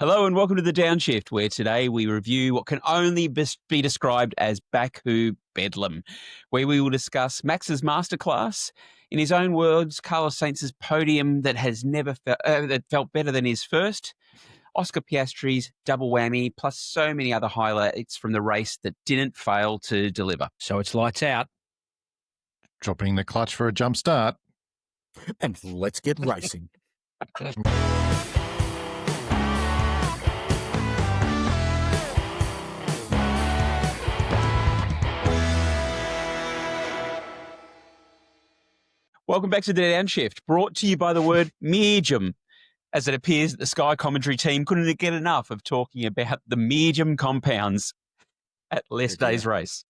Hello and welcome to the Downshift, where today we review what can only be described as BAKU Bedlam, where we will discuss Max's masterclass, in his own words, Carlos Sainz's podium that has never that felt better than his first, Oscar Piastri's double whammy, plus so many other highlights from the race that didn't fail to deliver. So it's lights out. Dropping the clutch for a jump start. And let's get racing. Welcome back to the Downshift, brought to you by the word medium, as it appears that the Sky commentary team couldn't get enough of talking about the medium compounds at yesterday's race.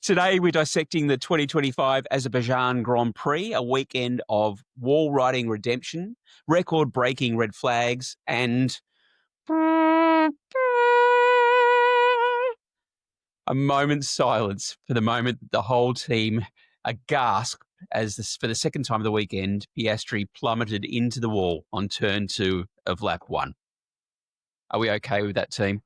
Today, we're dissecting the 2025 Azerbaijan Grand Prix, a weekend of wall riding redemption, record-breaking red flags, and a moment's silence for the moment that the whole team gasped as for the second time of the weekend, Piastri plummeted into the wall on turn 2 of lap 1. Are we okay with that, team?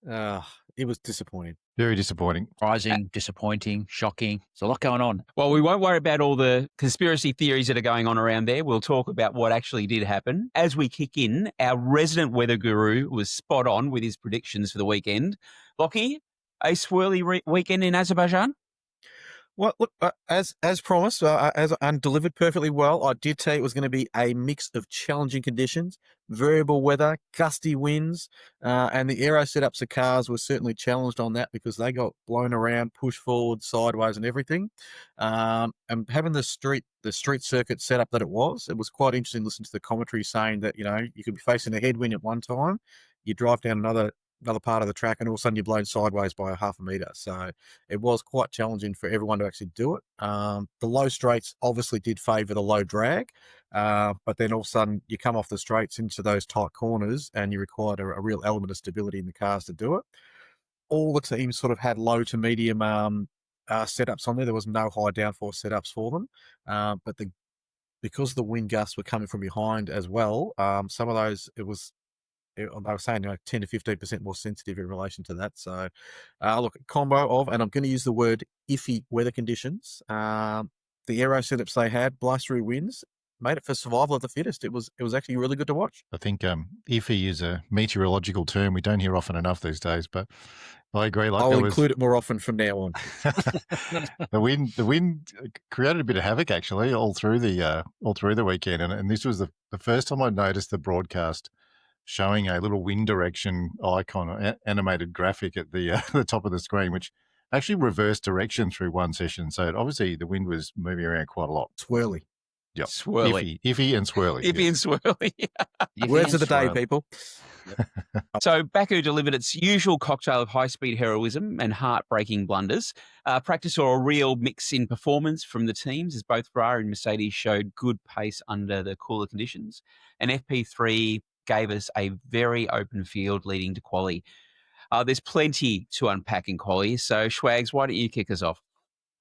It was disappointing. Very disappointing. Surprising, disappointing, shocking. There's a lot going on. Well, we won't worry about all the conspiracy theories that are going on around there. We'll talk about what actually did happen. As we kick in, our resident weather guru was spot on with his predictions for the weekend. Lockie, a swirly weekend in Azerbaijan? Well, look, as promised, and delivered perfectly well. I did tell you it was going to be a mix of challenging conditions, variable weather, gusty winds, and the aero setups of cars were certainly challenged on that because they got blown around, pushed forward, sideways, and everything. And having the street circuit setup that it was quite interesting to listen to the commentary saying that, you know, you could be facing a headwind at one time, you drive down another part of the track, and all of a sudden you're blown sideways by a half a metre. So it was quite challenging for everyone to actually do it. The low straights obviously did favour the low drag, but then all of a sudden you come off the straights into those tight corners and you required a real element of stability in the cars to do it. All the teams sort of had low to medium setups on there. There was no high downforce setups for them, but because the wind gusts were coming from behind as well, some of those they were saying 10 to 15% more sensitive in relation to that. So, look, combo of, and I'm going to use the word iffy weather conditions. The aero setups they had, blustery winds, made it for survival of the fittest. It was actually really good to watch. I think iffy is a meteorological term we don't hear often enough these days, but I agree. I'll include it more often from now on. The wind created a bit of havoc actually all through the weekend, and this was the first time I noticed the broadcast showing a little wind direction icon, animated graphic at the the top of the screen, which actually reversed direction through one session. So obviously the wind was moving around quite a lot. Swirly. Yep. Swirly. Iffy and swirly. Iffy and swirly. Words of the day, people. So Baku delivered its usual cocktail of high-speed heroism and heartbreaking blunders. Practice saw a real mix in performance from the teams as both Ferrari and Mercedes showed good pace under the cooler conditions. And FP3 gave us a very open field leading to quali. There's plenty to unpack in quali. So Schwags, why don't you kick us off?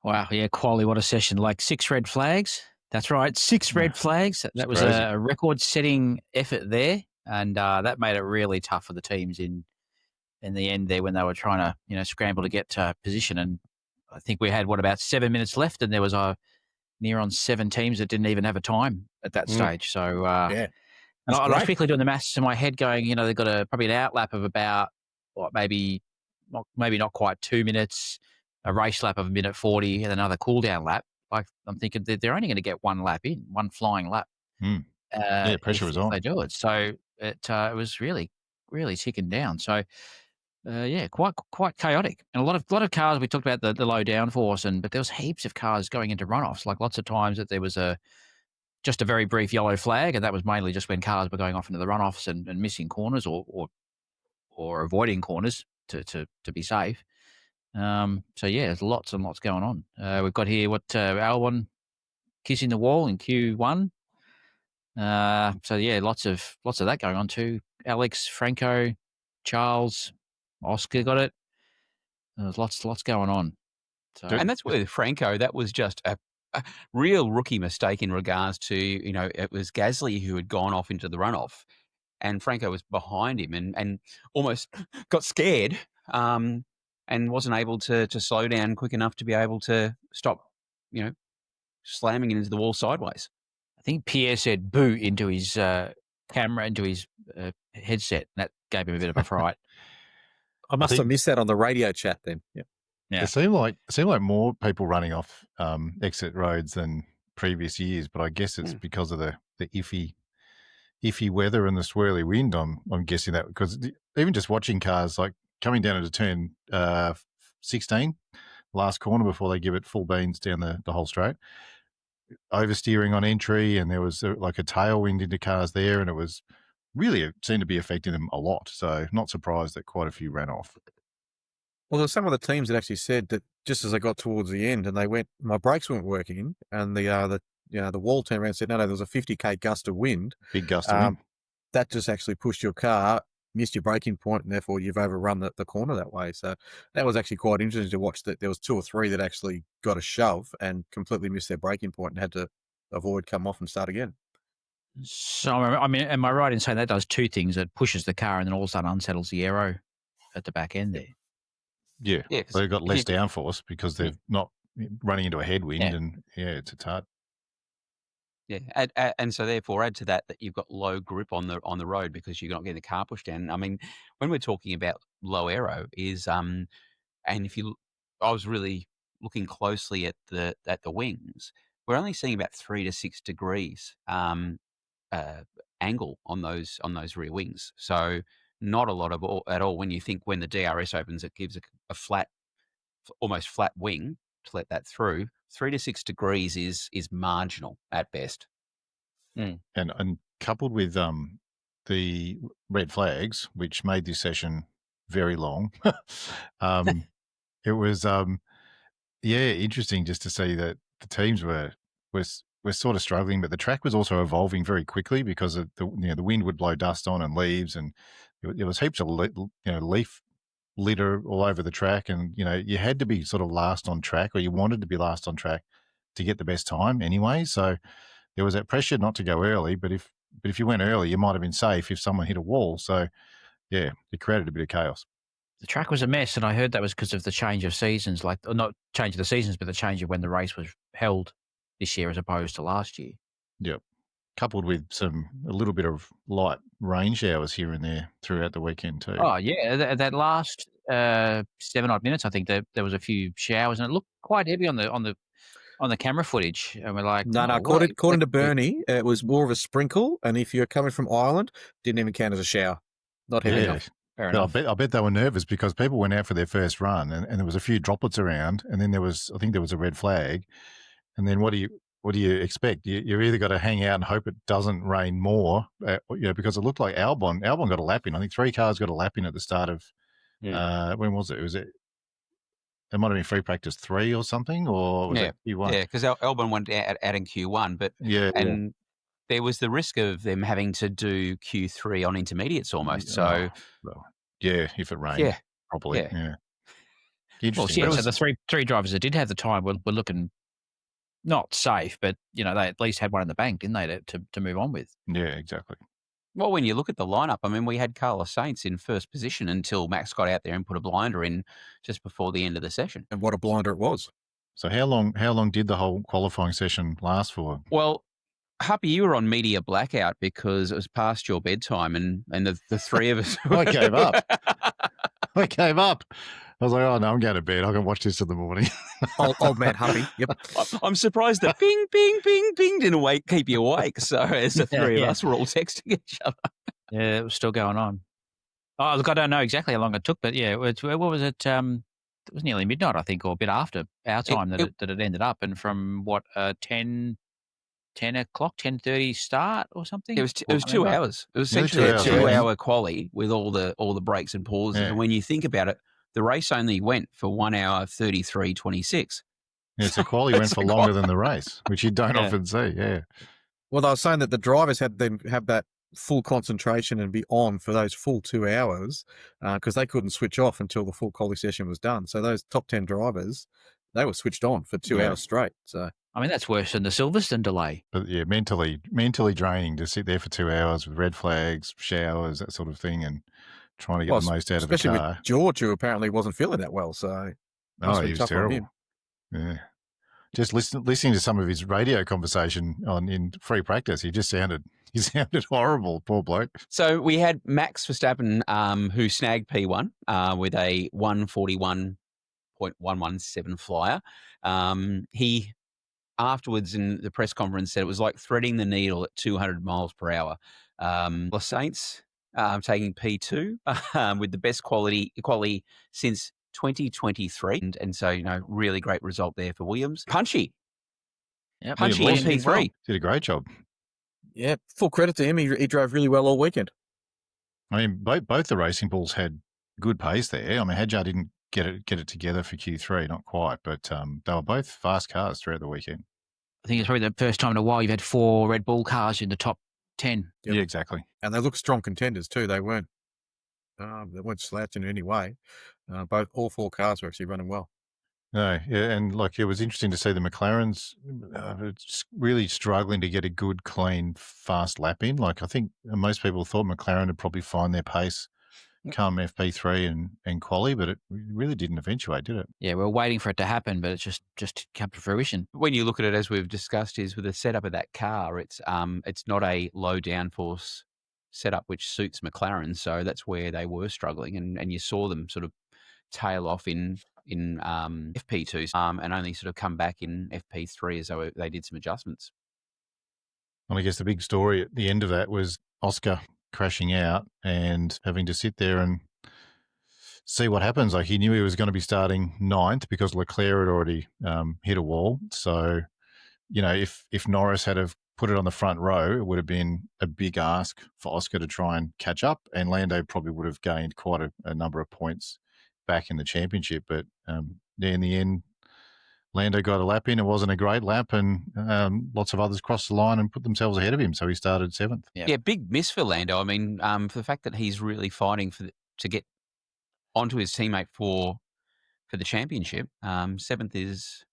Wow, yeah, quali, what a session. Like 6 red flags. That's right, 6 red flags. That was a record-setting effort there, and that made it really tough for the teams in the end there when they were trying to, scramble to get to position. And I think we had, about 7 minutes left, and there was near on 7 teams that didn't even have a time at that stage. So, yeah. And I was quickly doing the maths in my head going, they've got probably an outlap of about, maybe not quite 2 minutes, a race lap of 1:40, and another cool down lap. I'm thinking that they're only going to get one lap in, one flying lap. Yeah, pressure was on. They do it. So it was really, really ticking down. So, quite chaotic. And a lot of cars, we talked about the low downforce, but there was heaps of cars going into runoffs. Like lots of times that there was just a very brief yellow flag, and that was mainly just when cars were going off into the runoffs and missing corners or avoiding corners to be safe. There's lots and lots going on. We've got here Albon kissing the wall in Q1. Lots of that going on too. Alex, Franco, Charles, Oscar got it. There's lots going on. So, and that's where Franco, that was just a real rookie mistake in regards to, it was Gasly who had gone off into the runoff. and Franco was behind him and almost got scared and wasn't able to slow down quick enough to be able to stop, slamming it into the wall sideways. I think Pierre said boo into his camera, into his headset. That gave him a bit of a fright. I must have missed that on the radio chat then. Yeah. Yeah. It seemed like more people running off exit roads than previous years, but I guess it's because of the iffy weather and the swirly wind. I'm guessing that, because even just watching cars like coming down into turn 16, last corner before they give it full beans down the whole straight, oversteering on entry, and there was like a tailwind into cars there, and it was really, it seemed to be affecting them a lot. So not surprised that quite a few ran off. Well, there's some of the teams that actually said that just as they got towards the end and my brakes weren't working, and the wall turned around and said, no, there was a 50k gust of wind. Big gust of wind. That just actually pushed your car, missed your braking point, and therefore you've overrun the corner that way. So that was actually quite interesting to watch, that there was 2 or 3 that actually got a shove and completely missed their braking point and had to avoid, come off and start again. So, I mean, am I right in saying that does 2 things? It pushes the car and then all of a sudden unsettles the aero at the back end there? Yeah. They've got less downforce because they're not running into a headwind, and it's hard. Yeah, and so therefore add to that you've got low grip on the road because you're not getting the car pushed down. I mean, when we're talking about low aero and I was really looking closely at the wings. We're only seeing about 3 to 6 degrees angle on those rear wings. So not a lot at all. When you think when the DRS opens, it gives a flat, almost flat wing to let that through. 3 to 6 degrees is marginal at best. And coupled with the red flags, which made this session very long, it was interesting just to see that the teams were sort of struggling, but the track was also evolving very quickly because of the wind would blow dust on and leaves, and there was heaps of leaf litter all over the track, and you had to be sort of last on track, or you wanted to be last on track to get the best time anyway. So there was that pressure not to go early, but if you went early, you might have been safe if someone hit a wall. So it created a bit of chaos. The track was a mess, and I heard that was because of the change of seasons, not change of the seasons, but the change of when the race was held this year as opposed to last year. Yep. Coupled with a little bit of light rain showers here and there throughout the weekend too. Oh yeah, that last 7 odd minutes, I think there was a few showers, and it looked quite heavy on the camera footage. And we're like, no, according to Bernie, it was more of a sprinkle, and if you're coming from Ireland, didn't even count as a shower. Not heavy enough. Fair enough. I bet they were nervous because people went out for their first run, and there was a few droplets around, and then I think there was a red flag, and then what do you expect? You either got to hang out and hope it doesn't rain more, because it looked like Albon got a lap in. I think 3 cars got a lap in at the start of when was it? It might have been free practice 3 or something, or was it Q1? Yeah, because Albon went out in Q1, but there was the risk of them having to do Q3 on intermediates almost. So if it rained properly, Interesting. Well, so the three drivers that did have the time were looking not safe, but they at least had one in the bank, didn't they, to move on with? Yeah, exactly. Well, when you look at the lineup, I mean, we had Carlos Sainz in first position until Max got out there and put a blinder in just before the end of the session. And what a blinder it was. So how long did the whole qualifying session last for? Well, Happy, you were on media blackout because it was past your bedtime, and the 3 of us. I gave up. I was like, oh, no, I'm going to bed. I can watch this in the morning. old man Happy. Yep. I'm surprised that ping, ping, ping, ping didn't keep you awake. So as the 3 of us were all texting each other. Yeah, it was still going on. Oh, look, I don't know exactly how long it took, but what was it? It was nearly midnight, I think, or a bit after our time that it ended up. And from 10 o'clock, 10:30 start or something? It was 2 hours. It was essentially a 2-hour quali with all the breaks and pauses. Yeah. And when you think about it, the race only went for 1 hour 33:26. Yeah, so quali went for longer than the race, which you don't often see. Yeah. Well, they were saying that the drivers had them have that full concentration and be on for those full 2 hours because they couldn't switch off until the full quali session was done. So those top 10 drivers, they were switched on for 2 hours straight. So I mean, that's worse than the Silverstone delay. But yeah, mentally draining to sit there for 2 hours with red flags, showers, that sort of thing, and trying to get the most out of the especially car. with George, who apparently wasn't feeling that well. So must have He been was tough on him. terrible. Yeah. Just listening to some of his radio conversation in free practice, he sounded horrible, poor bloke. So we had Max Verstappen, who snagged P1 with a 141.117 flyer. He afterwards in the press conference said it was like threading the needle at 200 miles per hour. Carlos Sainz taking P2 with the best quality since 2023. And so, really great result there for Williams. Punchy. Yep. Punchy in P3. Did a great job. Yeah, full credit to him. He drove really well all weekend. I mean, both the racing bulls had good pace there. I mean, Hadjar didn't get it together for Q3, not quite, but they were both fast cars throughout the weekend. I think it's probably the first time in a while you've had 4 Red Bull cars in the top 10. Yep. Yeah, exactly. And they look strong contenders too. They weren't slouching in any way. All 4 cars were actually running well. No, yeah, and it was interesting to see the McLarens really struggling to get a good, clean, fast lap in. I think most people thought McLaren would probably find their pace come FP3 and quali, but it really didn't eventuate, did it? Yeah, we're waiting for it to happen, but it's just come to fruition. When you look at it, as we've discussed, is with the setup of that car, it's not a low downforce setup which suits McLaren, so that's where they were struggling, and you saw them sort of tail off in FP2 and only sort of come back in FP3 as though they did some adjustments. Well, I guess the big story at the end of that was Oscar crashing out and having to sit there and see what happens. He knew he was going to be starting 9th because Leclerc had already hit a wall. So, if Norris had have put it on the front row, it would have been a big ask for Oscar to try and catch up, and Lando probably would have gained quite a number of points back in the championship. But in the end, Lando got a lap in. It wasn't a great lap, and lots of others crossed the line and put themselves ahead of him. So he started 7th. Yeah, big miss for Lando. I mean, for the fact that he's really fighting to get onto his teammate for the championship. 7th is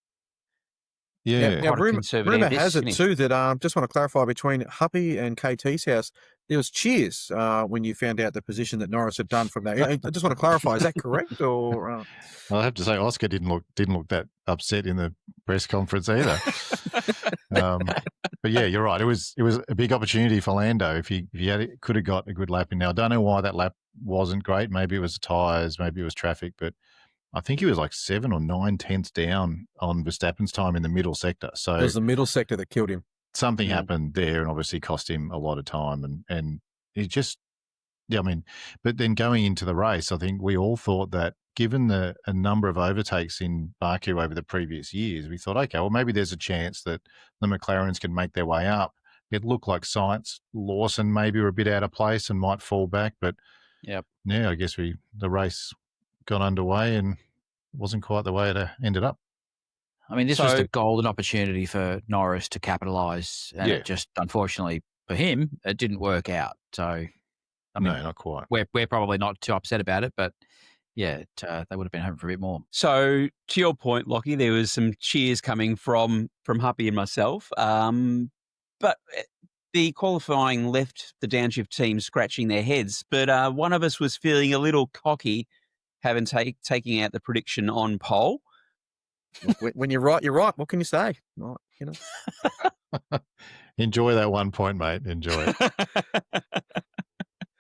Yeah. Now, quite a conservative rumor has it finish. too that just want to clarify, between Huppy and KT's house, there was cheers when you found out the position that Norris had done from that. I just want to clarify, is that correct? Or I have to say, Oscar didn't look that upset in the press conference either. But yeah, you're right. It was a big opportunity for Lando if he could have got a good lap in. Now, I don't know why that lap wasn't great. Maybe it was the tyres, maybe it was traffic, but I think he was like 7 or 9 tenths down on Verstappen's time in the middle sector. So it was the middle sector that killed him. Something happened there and obviously cost him a lot of time. And it just, but then going into the race, I think we all thought that given a number of overtakes in Baku over the previous years, we thought, okay, well, maybe there's a chance that the McLarens can make their way up. It looked like Sainz, Lawson maybe were a bit out of place and might fall back. But yeah, I guess the race got underway and wasn't quite the way it ended up. I mean, this was the golden opportunity for Norris to capitalise, and it just, unfortunately for him, it didn't work out. So, I mean, no, not quite. We're probably not too upset about it, but yeah, they would have been hoping for a bit more. So, to your point, Lockie, there was some cheers coming from Huppy and myself, but the qualifying left the downshift team scratching their heads. But one of us was feeling a little cocky, having taking out the prediction on pole. When you're right, you're right. What can you say? Well, Enjoy that 1 point, mate. Enjoy it.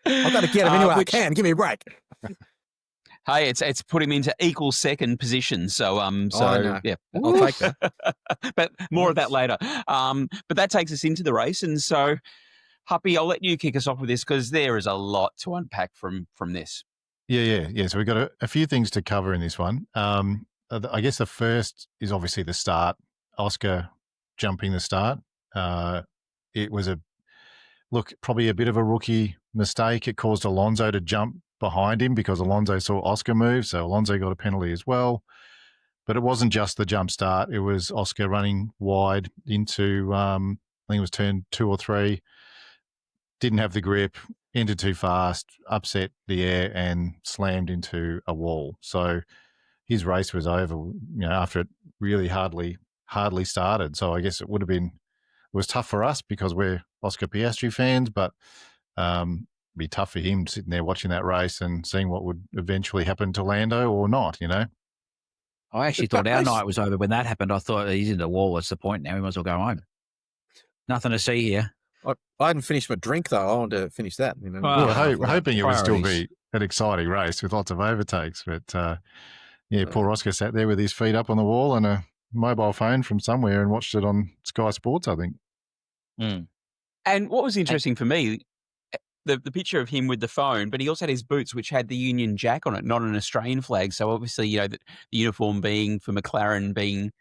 I've got to get him anyway I can. Give me a break. Hey, it's put him into equal second position. So yeah, I'll take that. But more of that later. But that takes us into the race, and so Huppy, I'll let you kick us off with this because there is a lot to unpack from this. Yeah. So we've got a few things to cover in this one. I guess the first is obviously the start. Oscar jumping the start. It was probably a bit of a rookie mistake. It caused Alonso to jump behind him because Alonso saw Oscar move, so Alonso got a penalty as well. But it wasn't just the jump start. It was Oscar running wide into, I think it was turn 2 or 3, didn't have the grip, entered too fast, upset the air and slammed into a wall. So his race was over, after it really hardly started. So I guess it was tough for us because we're Oscar Piastri fans, but it'd be tough for him sitting there watching that race and seeing what would eventually happen to Lando or not, I actually thought our night was over when that happened. I thought he's in the wall. What's the point now? We might as well go home. Nothing to see here. I hadn't finished my drink, though. I wanted to finish that. We were hoping it would still be an exciting race with lots of overtakes. But, poor Oscar sat there with his feet up on the wall and a mobile phone from somewhere and watched it on Sky Sports, I think. Mm. And what was interesting for me, the picture of him with the phone, but he also had his boots, which had the Union Jack on it, not an Australian flag. So obviously, the uniform being for McLaren being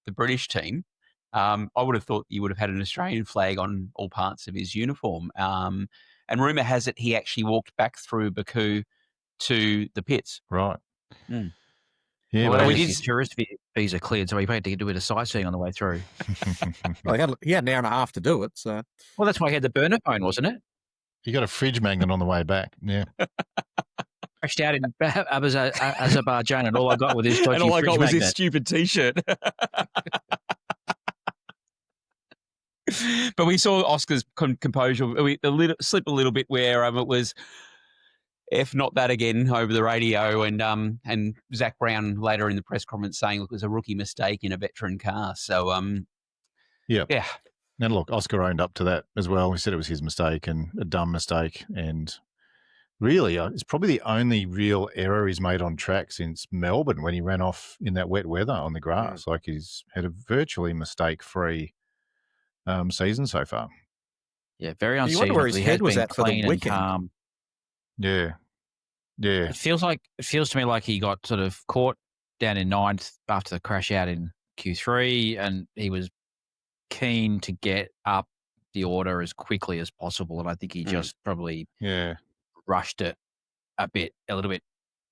the British team. I would have thought you would have had an Australian flag on all parts of his uniform. And rumour has it he actually walked back through Baku to the pits. Right. Mm. Yeah, well, his tourist visa cleared, so he had to do a bit of sightseeing on the way through. Well, he had an hour and a half to do it. So. Well, that's why he had the burner phone, wasn't it? He got a fridge magnet on the way back. Yeah. Crashed out in Azerbaijan, and all I got was his dodgy fridge magnet. Was his stupid T-shirt. But we saw Oscar's composure slip a little bit where it was, if not that again, over the radio, and Zach Brown later in the press conference saying, look, it was a rookie mistake in a veteran car. So, yeah. And look, Oscar owned up to that as well. He said it was his mistake and a dumb mistake. And really, it's probably the only real error he's made on track since Melbourne when he ran off in that wet weather on the grass. Like, he's had a virtually mistake-free season so far. Yeah, very unseasonably. You wonder where his head was at for the weekend. Calm. Yeah. It feels to me like he got sort of caught down in ninth after the crash out in Q3, and he was keen to get up the order as quickly as possible. And I think he just probably rushed it a little bit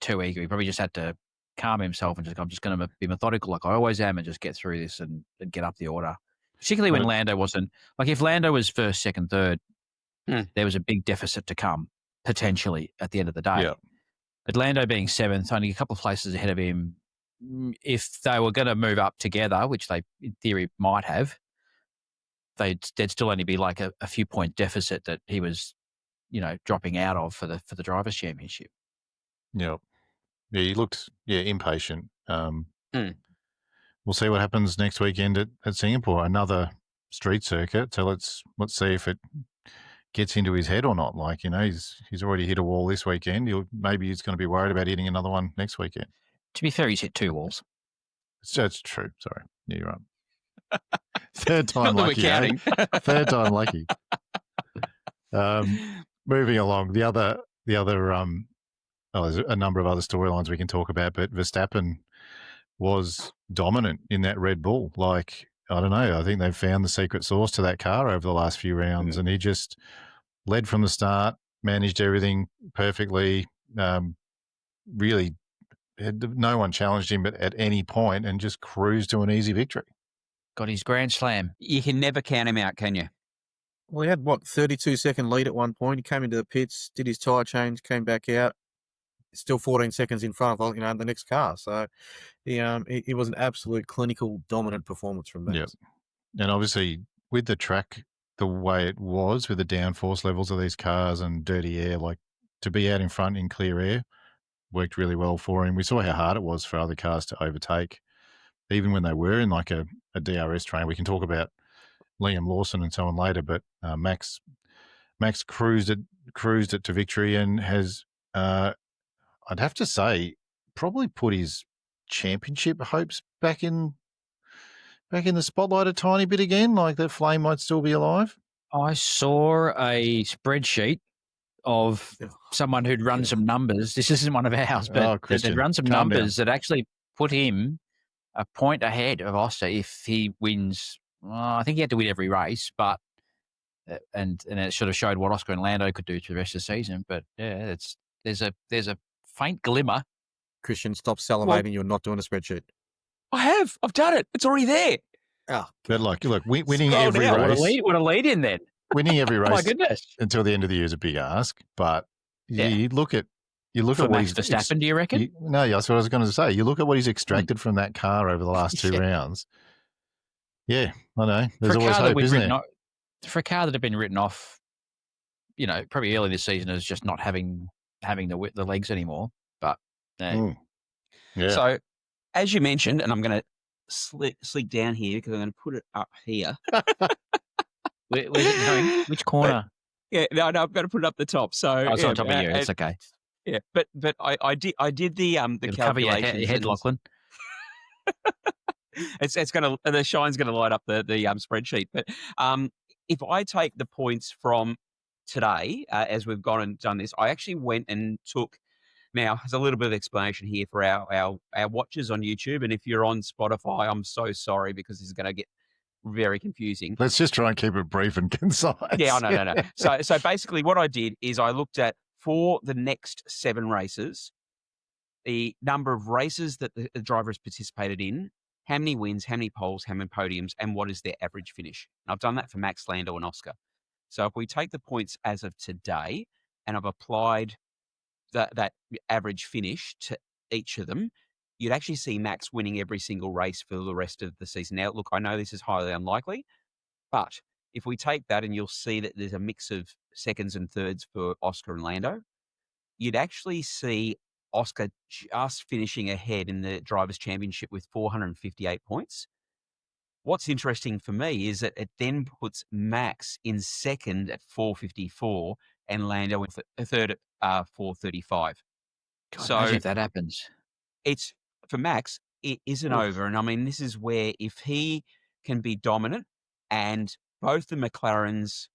too eager. He probably just had to calm himself and I'm just going to be methodical like I always am and just get through this and get up the order. Particularly when Lando wasn't, like if Lando was first, second, third, there was a big deficit to come potentially at the end of the day. Yeah. But Lando being seventh, only a couple of places ahead of him, if they were going to move up together, which they in theory might have, they'd still only be like a few point deficit that he was, dropping out of for the Drivers' Championship. Yeah. Yeah, he looked impatient. We'll see what happens next weekend at Singapore, another street circuit. So let's see if it gets into his head or not. Like, he's already hit a wall this weekend. Maybe he's going to be worried about hitting another one next weekend. To be fair, he's hit 2 walls. That's true. Sorry. Yeah, you're right. Third time Not lucky. that we're counting. Third time lucky. Moving along, the other there's a number of other storylines we can talk about, but Verstappen was dominant in that Red Bull. Like, I don't know, I think they've found the secret sauce to that car over the last few rounds, and he just led from the start, managed everything perfectly, really had no one challenged him at any point and just cruised to an easy victory. Got his Grand Slam. You can never count him out, can you? Well, he had, 32-second lead at one point. He came into the pits, did his tyre change, came back out. Still 14 seconds in front of the next car. So it was an absolute clinical dominant performance from Max. Yep. And obviously with the track the way it was with the downforce levels of these cars and dirty air, like to be out in front in clear air worked really well for him. We saw how hard it was for other cars to overtake, even when they were in like a DRS train. We can talk about Liam Lawson and so on later, but Max cruised it to victory and has, I'd have to say, probably put his championship hopes back in the spotlight a tiny bit again. Like that flame might still be alive. I saw a spreadsheet of someone who'd run some numbers. This isn't one of ours, but they'd run some numbers that actually put him a point ahead of Oscar if he wins. I think he had to win every race, but and it sort of showed what Oscar and Lando could do through the rest of the season. But yeah, there's a faint glimmer. Christian, stop salivating. You're not doing a spreadsheet. I've done it. It's already there. Oh, but look, winning every race. What a lead in then. Winning every race my goodness. until the end of the year is a big ask. But you look at you look For at what Max he's Verstappen, do you reckon? no, that's what I was going to say. You look at what he's extracted from that car over the last two Yeah. rounds. Yeah, I know. For There's a always car that hope, we'd isn't written there? off, for a car that had been written off, probably early this season as just not having the legs anymore. But Mm. Yeah. So, as you mentioned, and I'm going to slick down here because I'm going to put it up here. where's it going? Which corner? Yeah, no, I'm going to put it up the top. So It's on top of you. It's okay. Yeah, but I did the It'll cover your calculations. head, Lachlan. It's going to, the shine's going to light up the spreadsheet. But if I take the points from today, as we've gone and done this, I actually went and took. Now, there's a little bit of explanation here for our watchers on YouTube, and if you're on Spotify, I'm so sorry because this is going to get very confusing. Let's just try and keep it brief and concise. Yeah, no. So basically, what I did is I looked at for the next 7 races, the number of races that the driver has participated in, how many wins, how many poles, how many podiums, and what is their average finish. And I've done that for Max, Lando, and Oscar. So if we take the points as of today, and I've applied that average finish to each of them, you'd actually see Max winning every single race for the rest of the season. Now, look, I know this is highly unlikely, but if we take that and you'll see that there's a mix of seconds and thirds for Oscar and Lando, you'd actually see Oscar just finishing ahead in the Drivers' Championship with 458 points. What's interesting for me is that it then puts Max in second at 454 and Lando in third at 435. God, So imagine if that happens. it's for Max, it isn't over. And I mean, this is where if he can be dominant and both the McLarens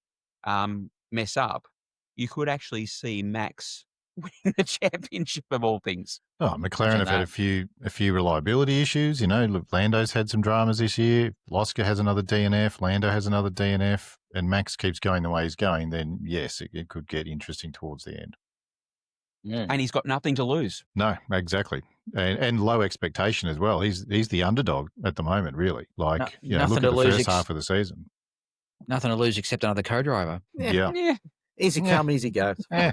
mess up, you could actually see Max win the championship of all things. Oh, McLaren have had a few reliability issues. Look, Lando's had some dramas this year. Oscar has another DNF. Lando has another DNF. And Max keeps going the way he's going. Then, yes, it could get interesting towards the end. Yeah. And he's got nothing to lose. No, exactly. And low expectation as well. He's the underdog at the moment, really. Like, nothing look to at the lose first half of the season. Nothing to lose except another co-driver. Yeah. Easy come, easy go. Yeah.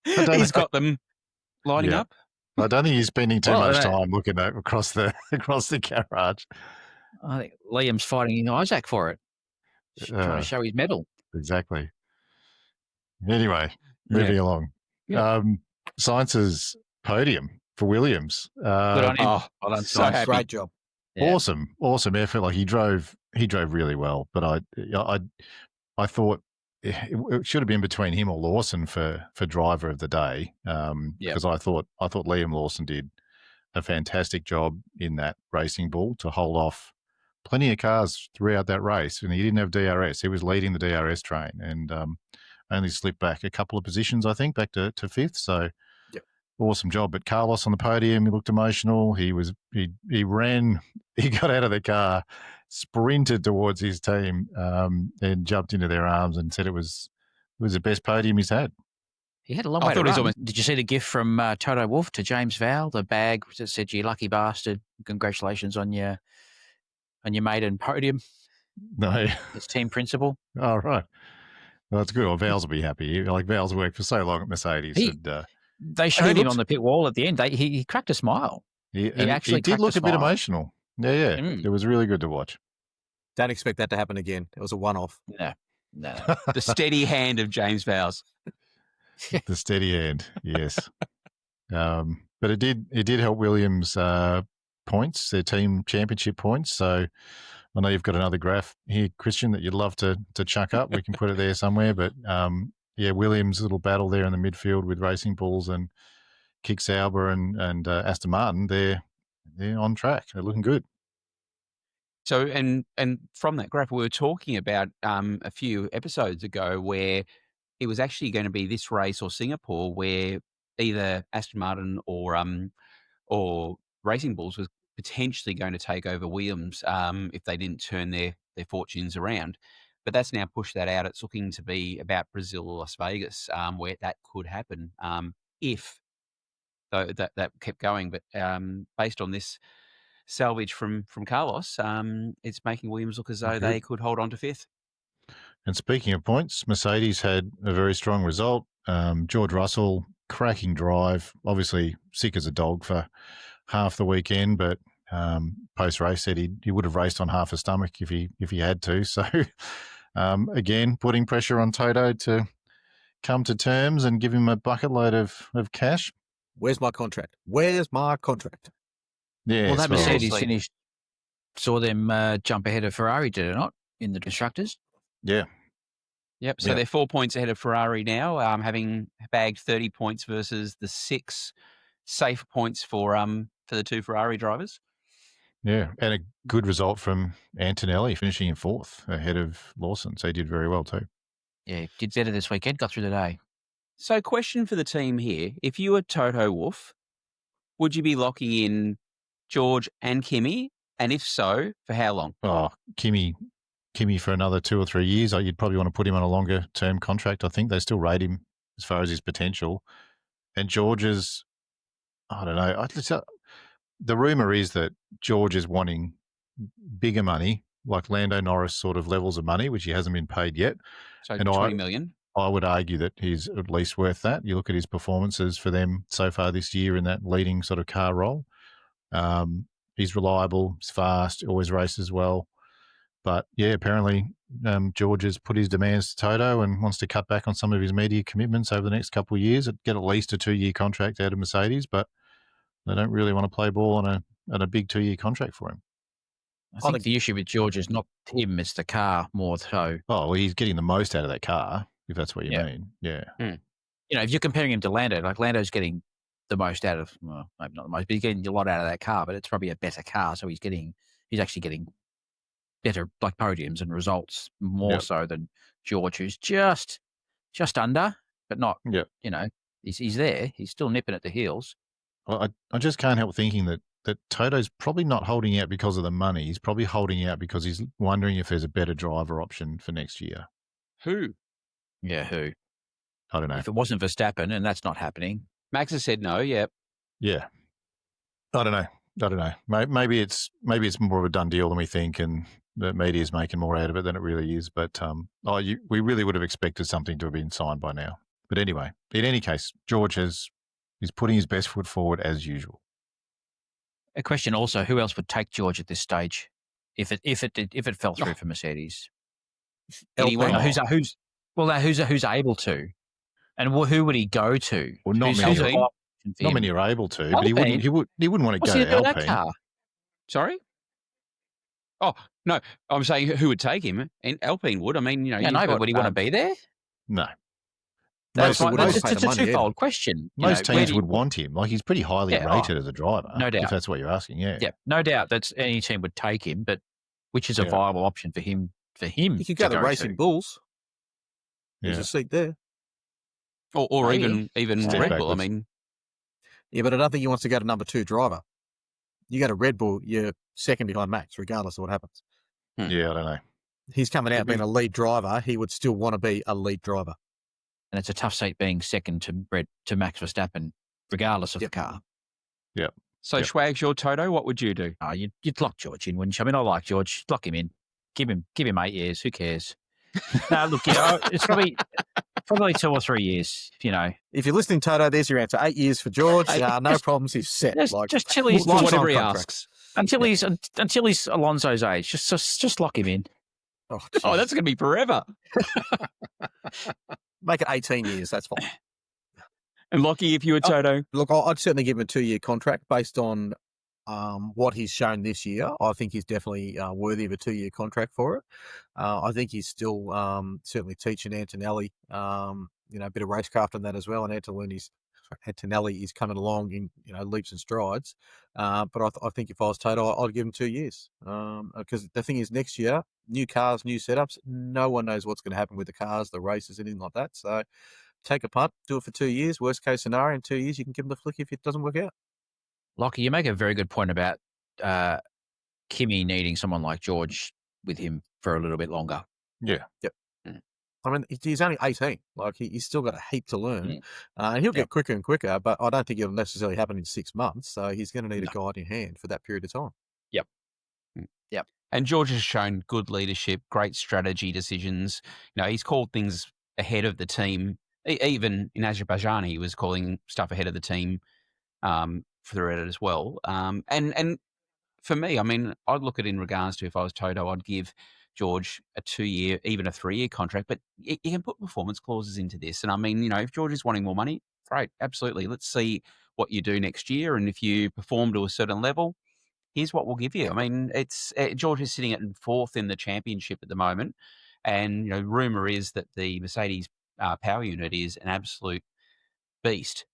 He's got them lining Yeah. up. I don't think he's spending too Well, much time looking at across the garage. I think Liam's fighting Isaac for it. Trying to show his medal. Exactly. Anyway, moving along. Yeah. Sainz's podium for Williams. Good on him. Oh, Well done, so Sainz. happy. Great job. Yeah. Awesome effort. Like he drove really well, but I thought it should have been between him or Lawson for driver of the day. Because I thought Liam Lawson did a fantastic job in that racing bull to hold off plenty of cars throughout that race, and he didn't have DRS. He was leading the DRS train and only slipped back a couple of positions, I think, back to fifth. So awesome job. But Carlos on the podium, he looked emotional. He ran, he got out of the car, sprinted towards his team, and jumped into their arms and said it was the best podium he's had. He had a long way to run. Did you see the gift from Toto Wolff to James Vowell? The bag that said, "You lucky bastard! Congratulations on your maiden podium." No, it's team principal. Oh, right. Well, that's good. Well, Vowell's will be happy. Like Vowell's worked for so long at Mercedes. They showed him on the pit wall at the end. He cracked a smile. He did look a bit emotional. Yeah. It was really good to watch. Don't expect that to happen again. It was a one-off. No. The steady hand of James Vowles. The steady hand, yes. But it did help Williams' points, their team championship points. So I know you've got another graph here, Christian, that you'd love to chuck up. We can put it there somewhere. But Williams' little battle there in the midfield with Racing Bulls and Kick Sauber and Aston Martin, they're on track. They're looking good. So, and from that graph, we were talking about a few episodes ago where it was actually going to be this race or Singapore where either Aston Martin or Racing Bulls was potentially going to take over Williams if they didn't turn their fortunes around. But that's now pushed that out. It's looking to be about Brazil or Las Vegas where that could happen if that kept going. But based on this salvage from Carlos, it's making Williams look as though they could hold on to fifth. And speaking of points, Mercedes had a very strong result. George Russell cracking drive. Obviously sick as a dog for half the weekend, but post-race said he would have raced on half a stomach if he had to. So, again, putting pressure on Toto to come to terms and give him a bucket load of cash. Where's my contract? Where's my contract? Yeah, Well, that well, Mercedes Seriously. finish saw them jump ahead of Ferrari, did it not, in the constructors? yeah, Yep. So Yep. they're 4 points ahead of Ferrari now, having bagged 30 points versus the 6 safe points for the 2 Ferrari drivers. yeah, and a good result from Antonelli finishing in 4th ahead of Lawson. So he did very well too. Yeah, did better this weekend, got through the day. So question for the team here. If you were Toto Wolff, would you be locking in George and Kimi? And if so, for how long? Oh, Kimi for another 2 or 3 years. You'd probably want to put him on a longer term contract. I think they still rate him as far as his potential. And George's, I don't know. The rumor is that George is wanting bigger money, like Lando Norris sort of levels of money, which he hasn't been paid yet. So And 20 million. I would argue that he's at least worth that. You look at his performances for them so far this year in that leading sort of car role. He's reliable, he's fast, always races well. But yeah, apparently George has put his demands to Toto and wants to cut back on some of his media commitments over the next couple of years. Get at least a 2-year contract out of Mercedes, but they don't really want to play ball on a big 2-year contract for him. I think the issue with George is not him, it's the car more so. Oh, well, he's getting the most out of that car, if that's what you Yeah. mean. Yeah. You know, if you're comparing him to Lando, like Lando's getting the most out of, well, maybe not the most, but he's getting a lot out of that car, but it's probably a better car. So he's actually getting better, like podiums and results more Yep. so than George, who's just under, but not, Yep. you know, he's there. He's still nipping at the heels. Well, I just can't help thinking that Toto's probably not holding out because of the money. He's probably holding out because he's wondering if there's a better driver option for next year. Who? Yeah, who? I don't know. If it wasn't Verstappen, and that's not happening. Max has said no, yeah. Yeah. I don't know. Maybe it's more of a done deal than we think, and the media is making more out of it than it really is. But we really would have expected something to have been signed by now. But anyway, in any case, George is putting his best foot forward as usual. A question also: who else would take George at this stage if it fell through for Mercedes? Anyone? Alpine. Who's able to, and who would he go to? Well, not Who's many. a viable option for Not him? many are able to, but he wouldn't want to What's go he to do with that Alpine. car? Sorry? Oh, no. I'm saying who would take him? And Alpine would. I mean, you know. Yeah, no, but would he want to be there? No. That's Most right. would It's pay the a money, yeah. twofold question. You Most know, where teams do you- would want him. Like, he's pretty highly Yeah, rated as a driver. no doubt. If that's what you're asking, yeah. Yeah, no doubt that any team would take him, but which is a Yeah. viable option for him? You could go to Racing Bulls. There's Yeah. a seat there. Or Maybe. even Step Red Bull. I backwards. mean, Yeah, but I don't think he wants to go to number 2 driver. You go to Red Bull, you're second behind Max, regardless of what happens. Yeah, I don't know. He's coming out being a lead driver. He would still want to be a lead driver. and it's a tough seat being second to Max Verstappen, regardless of the car. so Yep. Schwags, your Toto, what would you do? Oh, you'd lock George in, wouldn't you? I mean, I like George. Lock him in. Give him 8 years. Who cares? No, look, it's probably 2 or 3 years. You know, If you're listening, Toto, there's your answer. 8 years for George. No problems. He's set. just till he's lifetime Whatever he contract. asks. until he's Alonso's age. Just lock him in. Oh, Oh, that's going to be forever. Make it 18 years. That's fine. And Lockie, if you were Toto, Look, I'd certainly give him a 2-year contract based on what he's shown this year. I think he's definitely worthy of a 2-year contract for it. I think he's still certainly teaching Antonelli, a bit of racecraft on that as well. And Antonelli is coming along in leaps and strides. But I think if I was Toto, I'd give him 2 years because the thing is, next year, new cars, new setups. No one knows what's going to happen with the cars, the races, anything like that. So take a punt, do it for 2 years. Worst case scenario, in 2 years, you can give him the flick if it doesn't work out. Lockie, you make a very good point about Kimi needing someone like George with him for a little bit longer. Yeah. I mean, he's only 18. Like, he's still got a heap to learn. And he'll get quicker and quicker, but I don't think it'll necessarily happen in 6 months. So he's going to need a guide in hand for that period of time. and George has shown good leadership, great strategy decisions. He's called things ahead of the team Even in Azerbaijan, he was calling stuff ahead of the team throughout it as well. And for me, I mean, I'd look at it in regards to if I was Toto, I'd give George a 2-year, even a 3-year contract, but you can put performance clauses into this. And I mean, if George is wanting more money, great, absolutely. Let's see what you do next year. And if you perform to a certain level, here's what we'll give you. I mean, it's George is sitting at 4th in the championship at the moment. And, rumor is that the Mercedes power unit is an absolute beast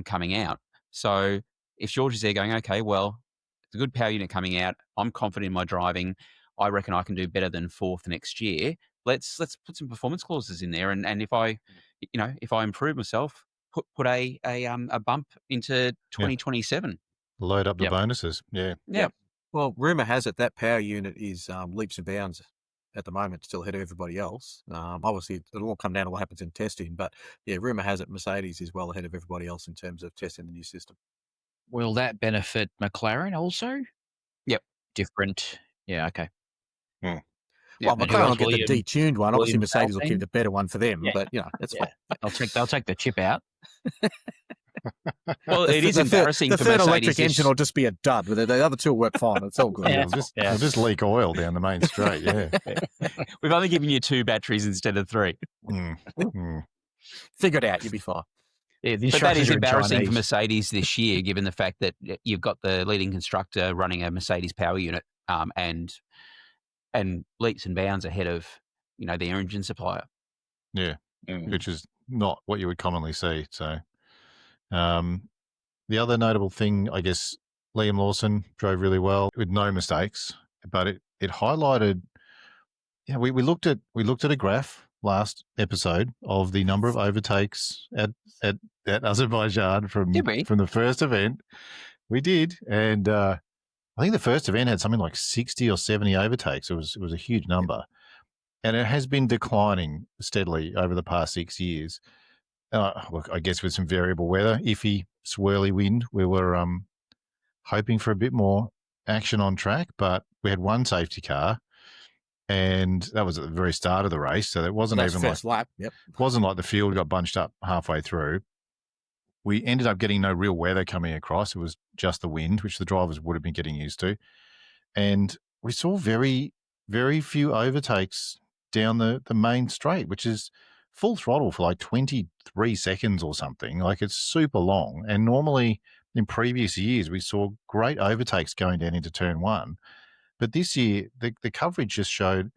coming out. So if George is there going, okay, well, it's a good power unit coming out. I'm confident in my driving. I reckon I can do better than 4th next year. Let's put some performance clauses in there. And if I improve myself, put a bump into 2027. Load up the Yep. bonuses. Yeah. Yep. Well, rumor has it that power unit is leaps and bounds at the moment, still ahead of everybody else. Obviously, it'll all come down to what happens in testing. But yeah, rumor has it Mercedes is well ahead of everybody else in terms of testing the new system. Will that benefit McLaren also? Yep. Different. Yeah. Okay. Yeah, Well, and who McLaren will else? get the William- detuned one. Obviously, William Mercedes will keep Alpine? the better one for them. Yeah. But that's Yeah. fine. They'll take the chip out. Well, it is embarrassing The for third Mercedes. electric engine will just be a dud. But the other two will work fine. It's all good. Yeah. They'll just leak oil down the main straight. Yeah. We've only given you 2 batteries instead of 3. Figure it out. You'll be fine. Yeah, the But that is instructions are in embarrassing for Chinese. Mercedes this year, given the fact that you've got the leading constructor running a Mercedes power unit and leaps and bounds ahead of their engine supplier. Yeah. Mm. Which is not what you would commonly see. So, the other notable thing, I guess, Liam Lawson drove really well with no mistakes, but it highlighted. Yeah, we looked at a graph last episode of the number of overtakes at Azerbaijan from Did we? the first event. We did, and I think the first event had something like 60 or 70 overtakes. It was a huge number. And it has been declining steadily over the past 6 years. Look, I guess with some variable weather, iffy, swirly wind, we were hoping for a bit more action on track, but we had one safety car, and that was at the very start of the race. So it wasn't That's even first lap. Yep. it wasn't like the field got bunched up halfway through. We ended up getting no real weather coming across. It was just the wind, which the drivers would have been getting used to. And we saw very, very few overtakes down the main straight, which is full throttle for like 23 seconds or something. Like, it's super long. And normally in previous years, we saw great overtakes going down into turn 1. But this year, the coverage just showed,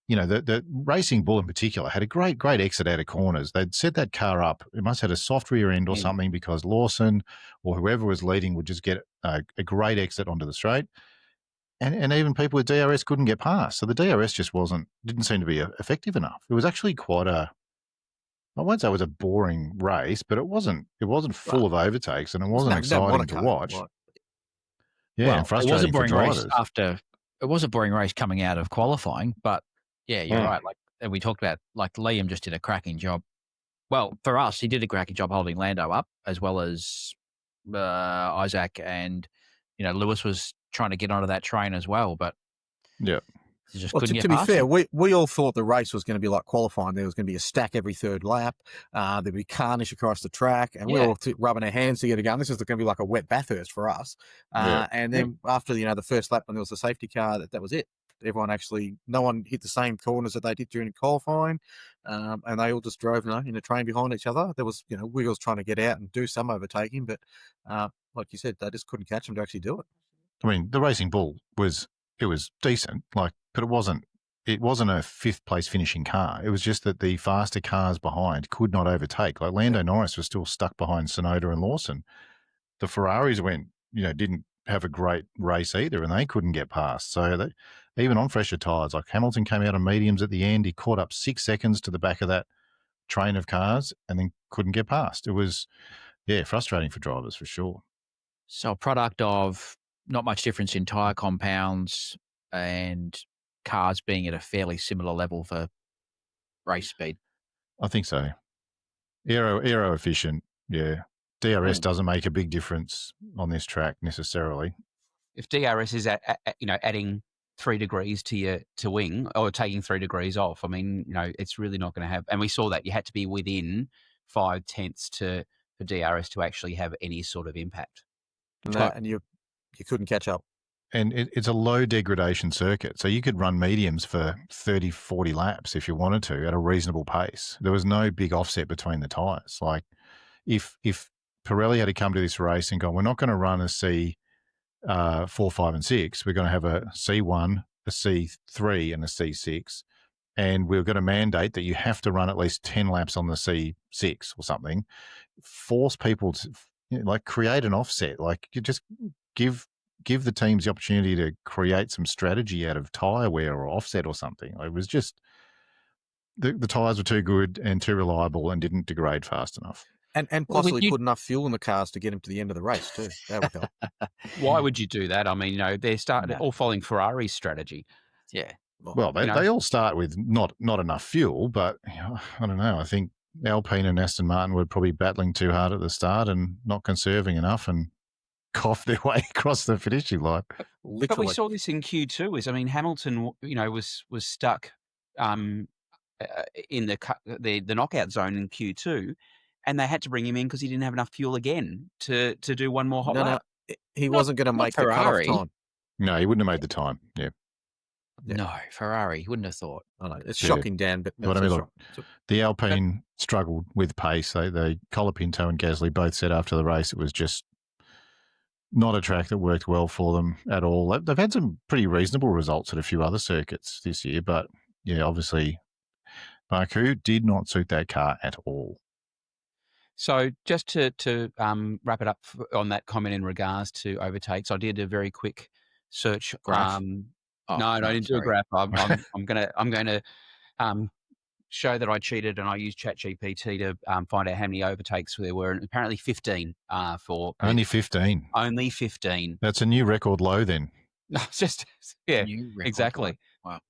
the Racing Bull in particular had a great exit out of corners. They'd set that car up. It must have had a soft rear end or something, because Lawson or whoever was leading would just get a great exit onto the straight. And even people with DRS couldn't get past. So the DRS just didn't seem to be effective enough. It was actually quite I won't say it was a boring race, but it wasn't full of overtakes, and it wasn't exciting to watch. Yeah, and frustrating for drivers. It was a boring race coming out of qualifying, but yeah, you're right. Like, and we talked about, like, Liam just did a cracking job. Well, for us, he did a cracking job holding Lando up, as well as Isaac, and Lewis was trying to get onto that train as well, but yeah, he just Well, couldn't to get be past fair, it. we all thought the race was going to be like qualifying. There was going to be a stack every third lap. There'd be carnage across the track, and we were all rubbing our hands together going, this is going to be like a wet Bathurst for us. And then after, the first lap, when there was a safety car, that was it. No one hit the same corners that they did during qualifying, and they all just drove in a train behind each other. There was, Wiggles trying to get out and do some overtaking, but like you said, they just couldn't catch them to actually do it. I mean, the Racing Bull was decent, but it wasn't a 5th place finishing car. It was just that the faster cars behind could not overtake. Like, Lando Norris was still stuck behind Tsunoda and Lawson. The Ferraris didn't have a great race either, and they couldn't get past. So even on fresher tyres, like Hamilton came out on mediums at the end. He caught up 6 seconds to the back of that train of cars and then couldn't get past. It was, frustrating for drivers for sure. So a product of not much difference in tyre compounds and cars being at a fairly similar level for race speed. I think so. Aero efficient, yeah. DRS doesn't make a big difference on this track necessarily. If DRS is adding 3 degrees to your wing, or taking 3 degrees off, I mean, it's really not going to have. And we saw that you had to be within 5 tenths for DRS to actually have any sort of impact. And you couldn't catch up. And it's a low degradation circuit. So you could run mediums for 30, 40 laps if you wanted to at a reasonable pace. There was no big offset between the tyres. Like if Pirelli had to come to this race and go, we're not going to run a C4, 5, and 6. We're going to have a C1, a C3, and a C6. And we're going to mandate that you have to run at least 10 laps on the C6 or something. Force people to create an offset. Like you just give the teams the opportunity to create some strategy out of tyre wear or offset or something. It was just the tyres were too good and too reliable and didn't degrade fast enough. And possibly put enough fuel in the cars to get them to the end of the race too. That would help. Why would you do that? I mean, they're all following Ferrari's strategy. Yeah. Well, they all start with not enough fuel, but I don't know. I think Alpine and Aston Martin were probably battling too hard at the start and not conserving enough and coughed their way across the finishing line. Literally. But we saw this in Q2. Hamilton, was stuck in the knockout zone in Q2, and they had to bring him in because he didn't have enough fuel again to do one more hot lap. No, he wasn't going to make the Ferrari. cutoff time. No, he wouldn't have made the time. Yeah. No, Ferrari. He wouldn't have thought. I know. It's shocking, Dan, but I mean, look, the Alpine struggled with pace. They Colapinto and Gasly both said after the race it was just not a track that worked well for them at all. They've had some pretty reasonable results at a few other circuits this year, but yeah, obviously Baku did not suit that car at all. So just to wrap it up on that comment in regards to overtakes, I did a very quick search. Graph? No, I didn't do a graph. I'm going to show that I cheated and I used ChatGPT to find out how many overtakes there were, and apparently 15 for only 15. Only 15. That's a new record low then. Just exactly. Wow.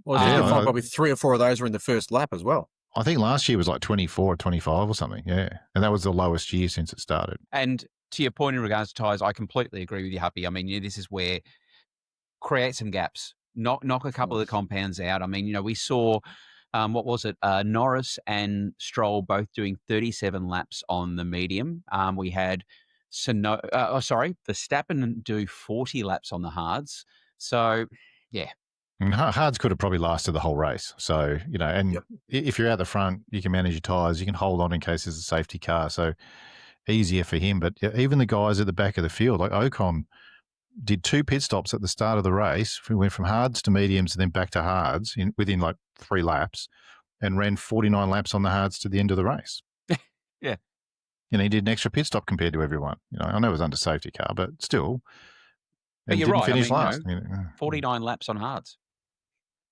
Well, you can find probably 3 or 4 of those were in the first lap as well. I think last year was like 24 or 25 or something. Yeah. And that was the lowest year since it started. And to your point in regards to tyres, I completely agree with you, Happy. I mean, this is where create some gaps, knock a couple of the compounds out. I mean, we saw, what was it? Norris and Stroll both doing 37 laps on the medium. We had Verstappen do 40 laps on the hards. So, yeah. And hards could have probably lasted the whole race. So, if you're out the front, you can manage your tyres. You can hold on in case there's a safety car. So, easier for him. But even the guys at the back of the field, like Ocon, did 2 pit stops at the start of the race. We went from hards to mediums and then back to hards within like 3 laps and ran 49 laps on the hards to the end of the race. Yeah. He did an extra pit stop compared to everyone. I know it was under safety car, but still. But you're didn't right. Finish last. 49 laps on hards.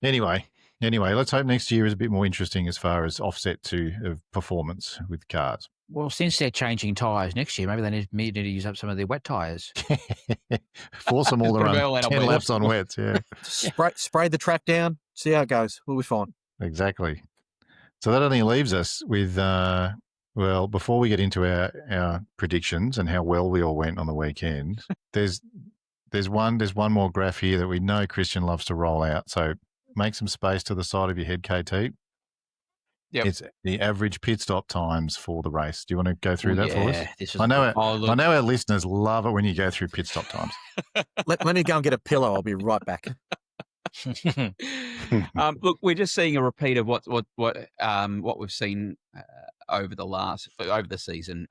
Anyway, let's hope next year is a bit more interesting as far as offset of performance with cars. Well, since they're changing tyres next year, maybe they need to use up some of their wet tyres. Force them all to run 10 laps on wets, yeah. Spray the track down, see how it goes. We'll be fine. Exactly. So that only leaves us with, before we get into our predictions and how well we all went on the weekend, there's one more graph here that we know Christian loves to roll out. So make some space to the side of your head, KT. Yep. It's the average pit stop times for the race. Do you want to go through that for us? I know our listeners love it when you go through pit stop times. let me go and get a pillow. I'll be right back. Look, we're just seeing a repeat of what we've seen over the season.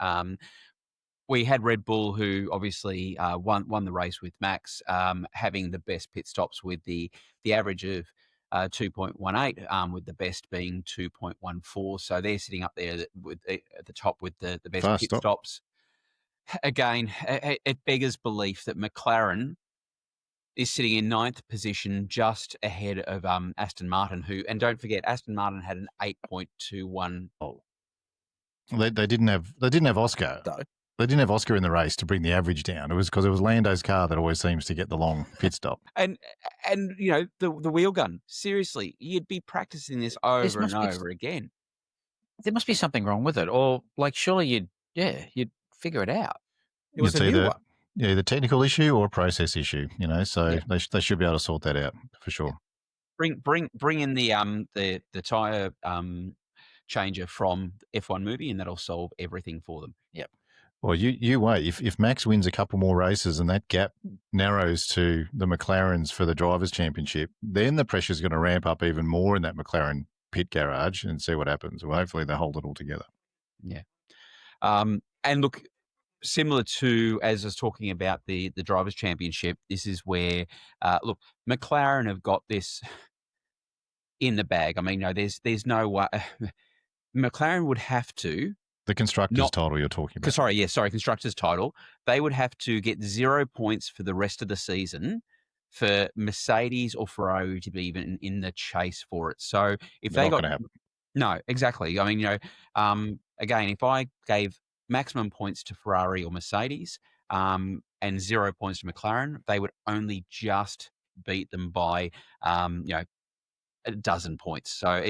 We had Red Bull, who obviously won the race with Max, having the best pit stops with the average of 2.18, with the best being 2.14. So they're sitting up there at the top with the best Fast pit stops. Again, it beggars belief that McLaren is sitting in 9th position, just ahead of Aston Martin, and don't forget, Aston Martin had an 8.21. They didn't have Oscar. No. They didn't have Oscar in the race to bring the average down. It was because it was Lando's car that always seems to get the long pit stop. And the wheel gun. Seriously, you'd be practicing this over and over again. There must be something wrong with it, or surely you'd figure it out. It was a new one. Yeah, the technical issue or process issue. So they should be able to sort that out for sure. Bring in the tire changer from the F1 movie, and that'll solve everything for them. Well, you wait. If Max wins a couple more races and that gap narrows to the McLarens for the Drivers' Championship, then the pressure's going to ramp up even more in that McLaren pit garage and see what happens. Well, hopefully they hold it all together. Yeah. And look, similar to as I was talking about the Drivers' Championship, this is where, look, McLaren have got this in the bag. I mean, no, there's no way. McLaren would have to. The constructors' title you're talking about. Sorry, constructors' title. They would have to get 0 points for the rest of the season for Mercedes or Ferrari to be even in the chase for it. So if They're they not got gonna happen. no, exactly. I mean, again, if I gave maximum points to Ferrari or Mercedes, and 0 points to McLaren, they would only just beat them by, a dozen points. So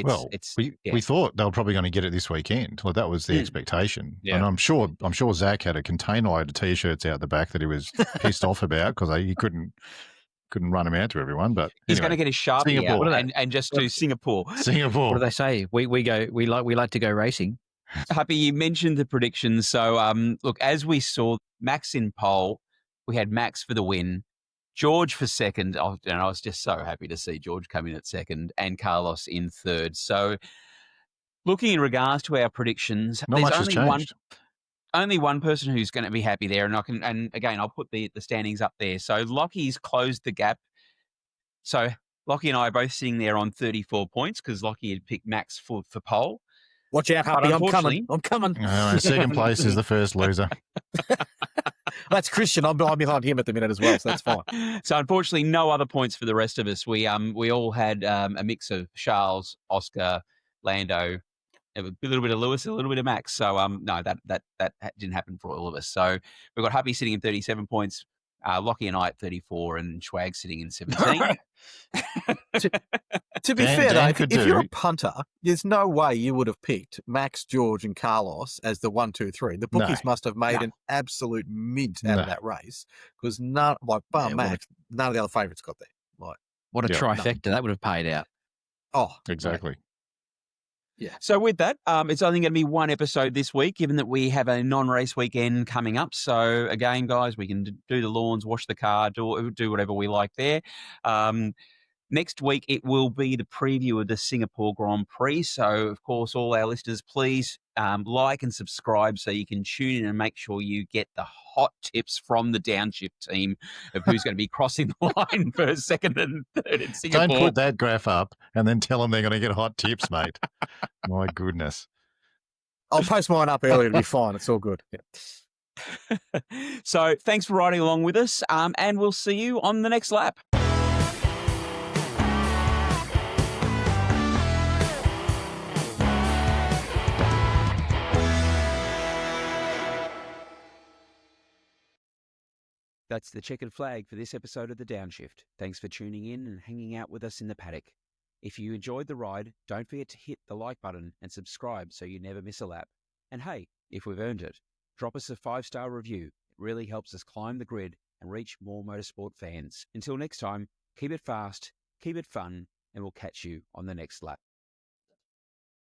we thought they were probably going to get it this weekend. Well, that was the expectation. Yeah. And I'm sure Zach had a container load of T-shirts out the back that he was pissed off about because he couldn't run them out to everyone. But he's anyway, going to get his Sharpie Singapore. out and just do Singapore. What do they say? We like to go racing. Happy, you mentioned the predictions. So, look, as we saw Max in pole, we had Max for the win, George for second. And I was just so happy to see George come in at second and Carlos in third. So, looking in regards to our predictions, not much has changed. Only one person who's going to be happy there, and again, I'll put the standings up there. So, Lockie's closed the gap. So, Lockie and I are both sitting there on 34 points because Lockie had picked Max for pole. Watch out, Happy. I'm coming. Second place is the first loser. That's Christian. I'm behind him at the minute as well, so that's fine. So unfortunately, no other points for the rest of us. We all had a mix of Charles, Oscar, Lando, a little bit of Lewis, a little bit of Max. So no, that didn't happen for all of us. So we've got Happy sitting in 37 points, Lockie and I at 34, and Schwag sitting in 17. To be fair, though, if you're a punter, there's no way you would have picked Max, George, and Carlos as the 1, 2, 3. The bookies must have made an absolute mint out of that race because Max, none of the other favourites got there. What a trifecta that would have paid out. Oh, exactly. Yeah. So with that, it's only going to be one episode this week, given that we have a non-race weekend coming up. So again, guys, we can do the lawns, wash the car, do whatever we like there. Next week, it will be the preview of the Singapore Grand Prix. So, of course, all our listeners, please like and subscribe so you can tune in and make sure you get the hot tips from the Downshift team of who's going to be crossing the line for second and third in Singapore. Don't put that graph up and then tell them they're going to get hot tips, mate. My goodness. I'll post mine up earlier. It'll be fine. It's all good. Yeah. So, thanks for riding along with us, and we'll see you on the next lap. That's the checkered flag for this episode of The Downshift. Thanks for tuning in and hanging out with us in the paddock. If you enjoyed the ride, don't forget to hit the like button and subscribe so you never miss a lap. And hey, if we've earned it, drop us a 5-star review. It really helps us climb the grid and reach more motorsport fans. Until next time, keep it fast, keep it fun, and we'll catch you on the next lap.